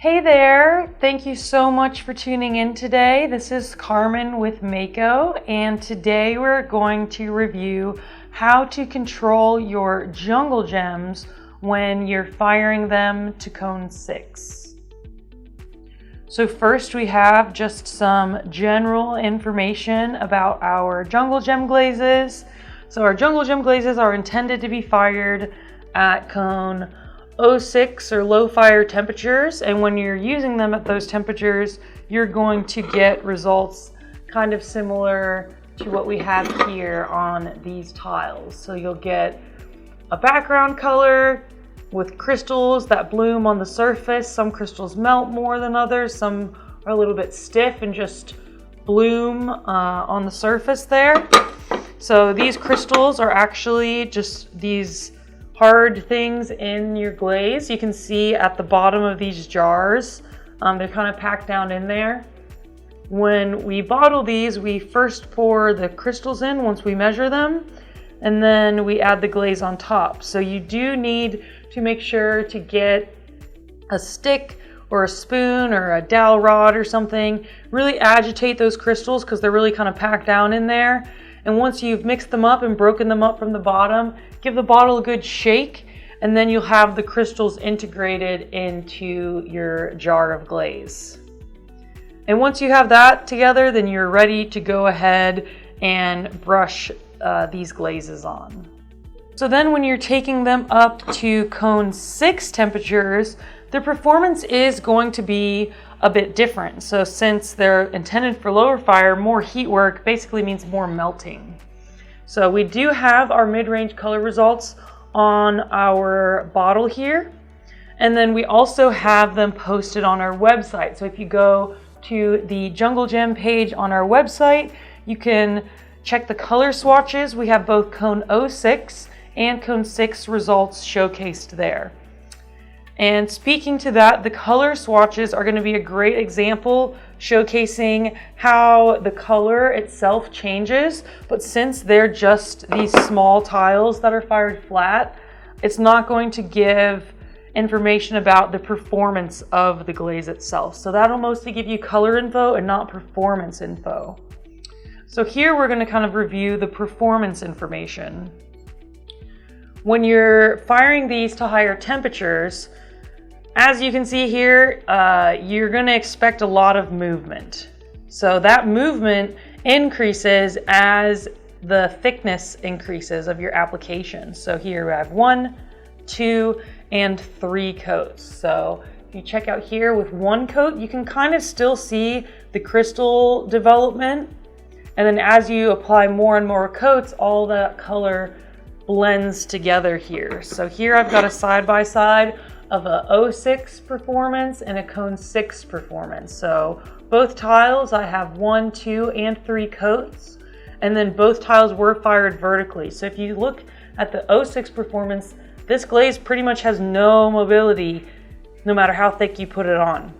Hey there, thank you so much for tuning in today. This is Carmen with Mako, and today we're going to review how to control your jungle gems when you're firing them to cone 6. So first we have just some general information about our jungle gem glazes. So our jungle gem glazes are intended to be fired at cone 06 or low fire temperatures, and when you're using them at those temperatures, you're going to get results kind of similar to what we have here on these tiles. So you'll get a background color with crystals that bloom on the surface. Some crystals melt more than others, some are a little bit stiff and just bloom on the surface there. So these crystals are actually just these hard things in your glaze. You can see at the bottom of these jars, they're kind of packed down in there. When we bottle these, we first pour the crystals in once we measure them, and then we add the glaze on top. So you do need to make sure to get a stick or a spoon or a dowel rod or something. Really agitate those crystals because they're really kind of packed down in there. And once you've mixed them up and broken them up from the bottom, give the bottle a good shake, and then you'll have the crystals integrated into your jar of glaze. And once you have that together, then you're ready to go ahead and brush these glazes on. So then when you're taking them up to cone 6 temperatures, the performance is going to be a bit different. So since they're intended for lower fire, more heat work basically means more melting. So we do have our mid-range color results on our bottle here. And then we also have them posted on our website. So if you go to the Jungle Gem page on our website, you can check the color swatches. We have both cone 06 and cone 6 results showcased there. And speaking to that, the color swatches are going to be a great example showcasing how the color itself changes. But since they're just these small tiles that are fired flat, it's not going to give information about the performance of the glaze itself. So that'll mostly give you color info and not performance info. So here we're going to kind of review the performance information. When you're firing these to higher temperatures, as you can see here, you're going to expect a lot of movement. So that movement increases as the thickness increases of your application. So here we have 1, 2, and 3 coats. So if you check out here with 1 coat, you can kind of still see the crystal development. And then as you apply more and more coats, all that color blends together here. So here I've got a side-by-side of a 06 performance and a cone 6 performance. So both tiles I have 1, 2, and 3 coats, and then both tiles were fired vertically. So if you look at the 06 performance, this glaze pretty much has no mobility no matter how thick you put it on.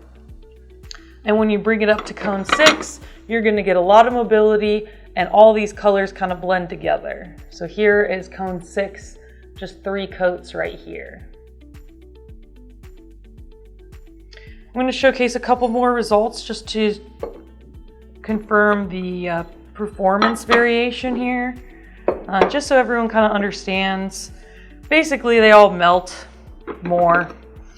And when you bring it up to cone 6, you're going to get a lot of mobility and all these colors kind of blend together. So here is cone 6, just 3 coats right here. I'm going to showcase a couple more results just to confirm the performance variation here, just so everyone kind of understands. Basically, they all melt more.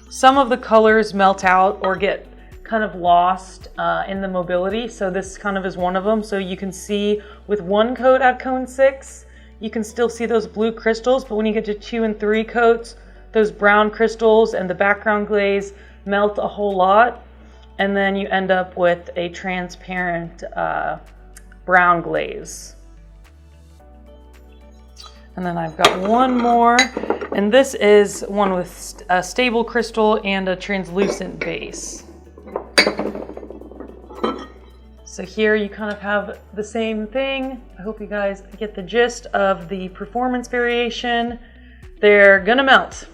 Some of the colors melt out or get kind of lost in the mobility, so this kind of is one of them. So you can see with 1 coat at cone 6, you can still see those blue crystals, but when you get to 2 and 3 coats, those brown crystals and the background glaze melt a whole lot, and then you end up with a transparent brown glaze. And then I've got one more, and this is one with a stable crystal and a translucent base. So here you kind of have the same thing. I hope you guys get the gist of the performance variation. They're gonna melt.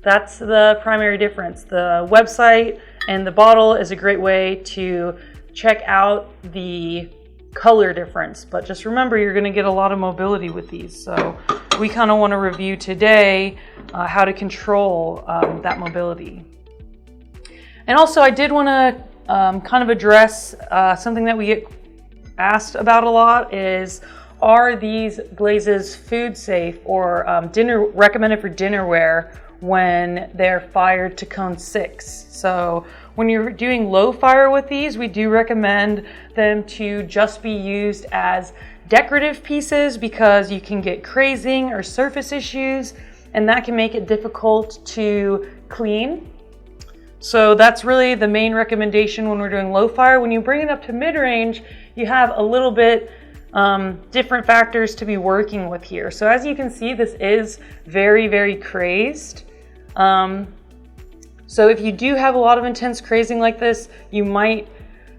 That's the primary difference. The website and the bottle is a great way to check out the color difference, but just remember you're going to get a lot of mobility with these. So we kind of want to review today how to control that mobility. And also I did want to kind of address something that we get asked about a lot is, are these glazes food safe or recommended for dinnerware when they're fired to cone 6? So when you're doing low fire with these, we do recommend them to just be used as decorative pieces because you can get crazing or surface issues, and that can make it difficult to clean. So that's really the main recommendation when we're doing low fire. When you bring it up to mid-range, you have a little bit different factors to be working with here. So as you can see, this is very, very crazed. So if you do have a lot of intense crazing like this, you might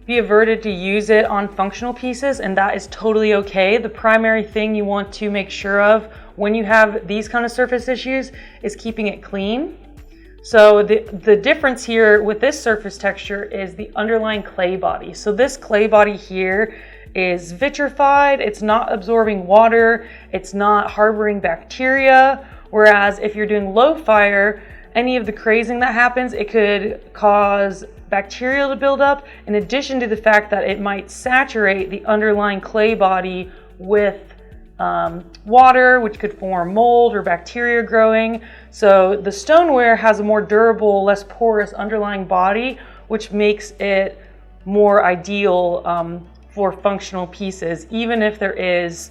be averted to use it on functional pieces, and that is totally okay. The primary thing you want to make sure of when you have these kind of surface issues is keeping it clean. So the difference here with this surface texture is the underlying clay body. So this clay body here is vitrified, it's not absorbing water, it's not harboring bacteria, whereas if you're doing low fire, any of the crazing that happens, it could cause bacteria to build up, in addition to the fact that it might saturate the underlying clay body with water, which could form mold or bacteria growing. So the stoneware has a more durable, less porous underlying body, which makes it more ideal for functional pieces, even if there is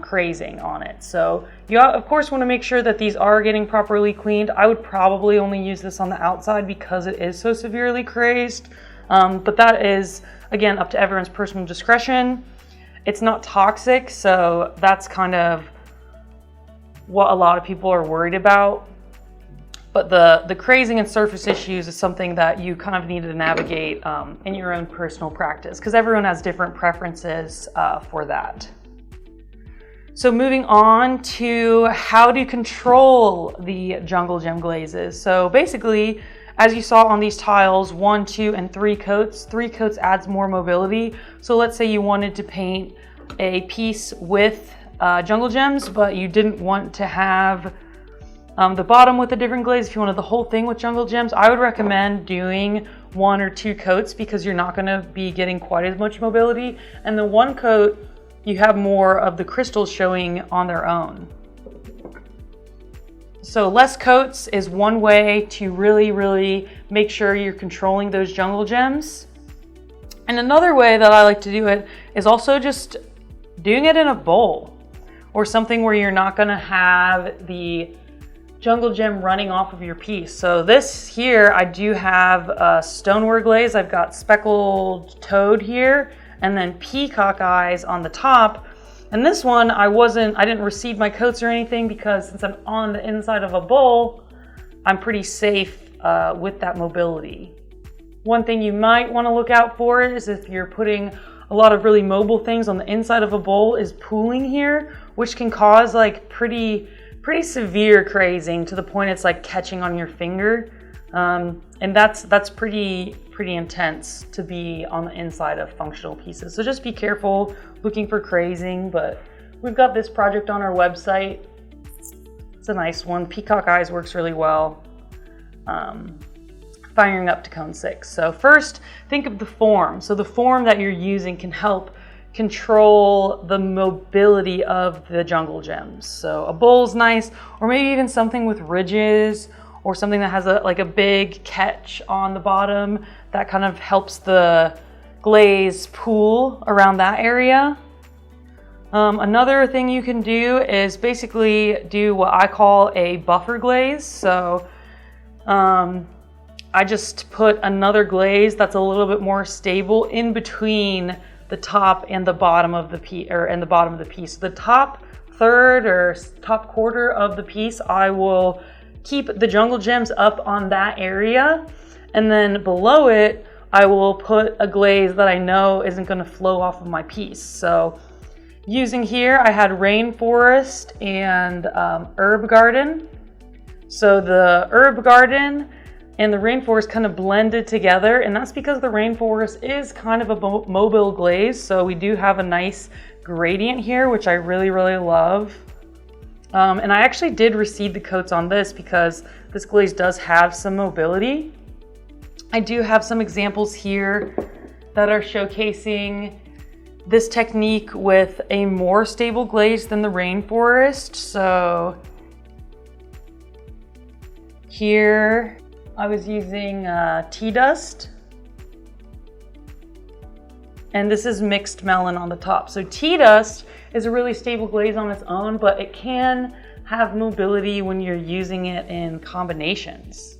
crazing on it. So you of course want to make sure that these are getting properly cleaned. I would probably only use this on the outside because it is so severely crazed, but that is again up to everyone's personal discretion. It's not toxic, so that's kind of what a lot of people are worried about. But the crazing and surface issues is something that you kind of need to navigate in your own personal practice, because everyone has different preferences for that. So moving on to how to control the jungle gem glazes. So basically, as you saw on these tiles, 1, 2, and 3 coats. 3 coats adds more mobility. So let's say you wanted to paint a piece with jungle gems, but you didn't want to have the bottom with a different glaze. If you wanted the whole thing with jungle gems, I would recommend doing 1 or 2 coats because you're not going to be getting quite as much mobility. And the 1 coat, you have more of the crystals showing on their own. So less coats is one way to really make sure you're controlling those jungle gems. And another way that I like to do it is also just doing it in a bowl or something where you're not going to have the jungle gem running off of your piece. So this here, I do have a stoneware glaze. I've got speckled toad here and then peacock eyes on the top. And this one, I didn't receive my coats or anything because since I'm on the inside of a bowl, I'm pretty safe with that mobility. One thing you might want to look out for is if you're putting a lot of really mobile things on the inside of a bowl is pooling here, which can cause like pretty severe crazing to the point it's like catching on your finger. And that's pretty intense to be on the inside of functional pieces. So just be careful looking for crazing, but we've got this project on our website. It's a nice one. Peacock eyes works really well. Firing up to cone 6. So first, think of the form. So the form that you're using can help control the mobility of the jungle gems. So a bowl's nice, or maybe even something with ridges, or something that has a big catch on the bottom that kind of helps the glaze pool around that area. Another thing you can do is basically do what I call a buffer glaze. So I just put another glaze that's a little bit more stable in between the top and the bottom of the piece, The top third or top quarter of the piece, I will keep the jungle gems up on that area, and then below it I will put a glaze that I know isn't going to flow off of my piece. So using here, I had rainforest and herb garden. So the herb garden and the rainforest kind of blended together, and that's because the rainforest is kind of a mobile glaze, so we do have a nice gradient here, which I really love. And I actually did receive the coats on this because this glaze does have some mobility. I do have some examples here that are showcasing this technique with a more stable glaze than the rainforest. So here I was using tea dust, and this is mixed melon on the top. So tea dust is a really stable glaze on its own, but it can have mobility when you're using it in combinations.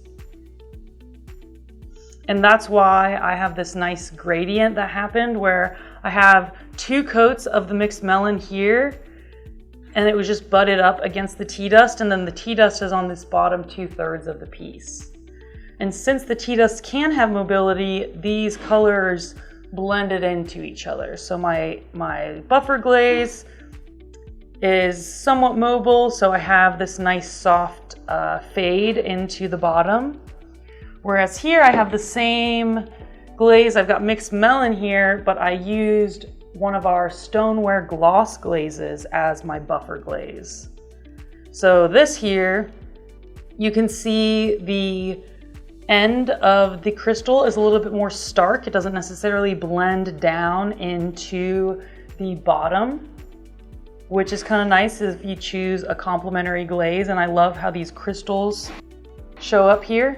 And that's why I have this nice gradient that happened where I have 2 coats of the mixed melon here, and it was just butted up against the tea dust, and then the tea dust is on this bottom 2/3 of the piece. And since the tea dust can have mobility, these colors blended into each other. So my buffer glaze is somewhat mobile, so I have this nice soft fade into the bottom. Whereas here I have the same glaze. I've got mixed melon here, but I used one of our stoneware gloss glazes as my buffer glaze. So this here, you can see the end of the crystal is a little bit more stark. It doesn't necessarily blend down into the bottom, which is kind of nice if you choose a complementary glaze. And I love how these crystals show up here.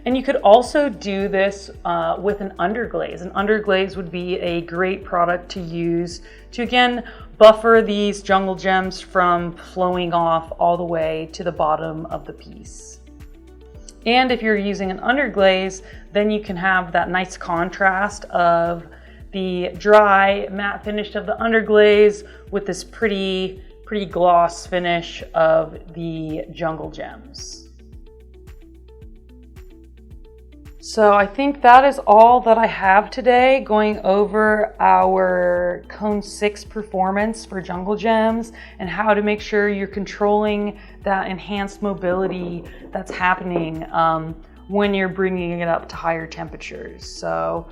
And you could also do this with an underglaze. An underglaze would be a great product to use to, again, buffer these jungle gems from flowing off all the way to the bottom of the piece. And if you're using an underglaze, then you can have that nice contrast of the dry matte finish of the underglaze with this pretty gloss finish of the jungle gems. So I think that is all that I have today, going over our Cone 6 performance for jungle gems and how to make sure you're controlling that enhanced mobility that's happening when you're bringing it up to higher temperatures. So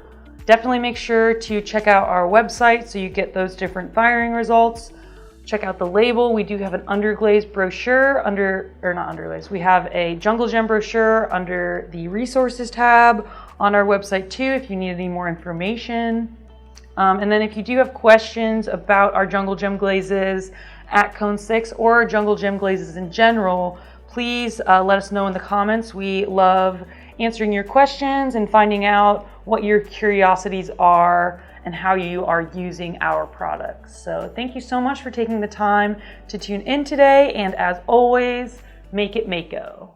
definitely make sure to check out our website so you get those different firing results. Check out the label. We do have an underglaze brochure we have a jungle gem brochure under the resources tab on our website too if you need any more information. And then if you do have questions about our jungle gem glazes at Cone 6 or jungle gem glazes in general, please let us know in the comments. We love answering your questions and finding out what your curiosities are and how you are using our products. So thank you so much for taking the time to tune in today, and as always, make it Mako.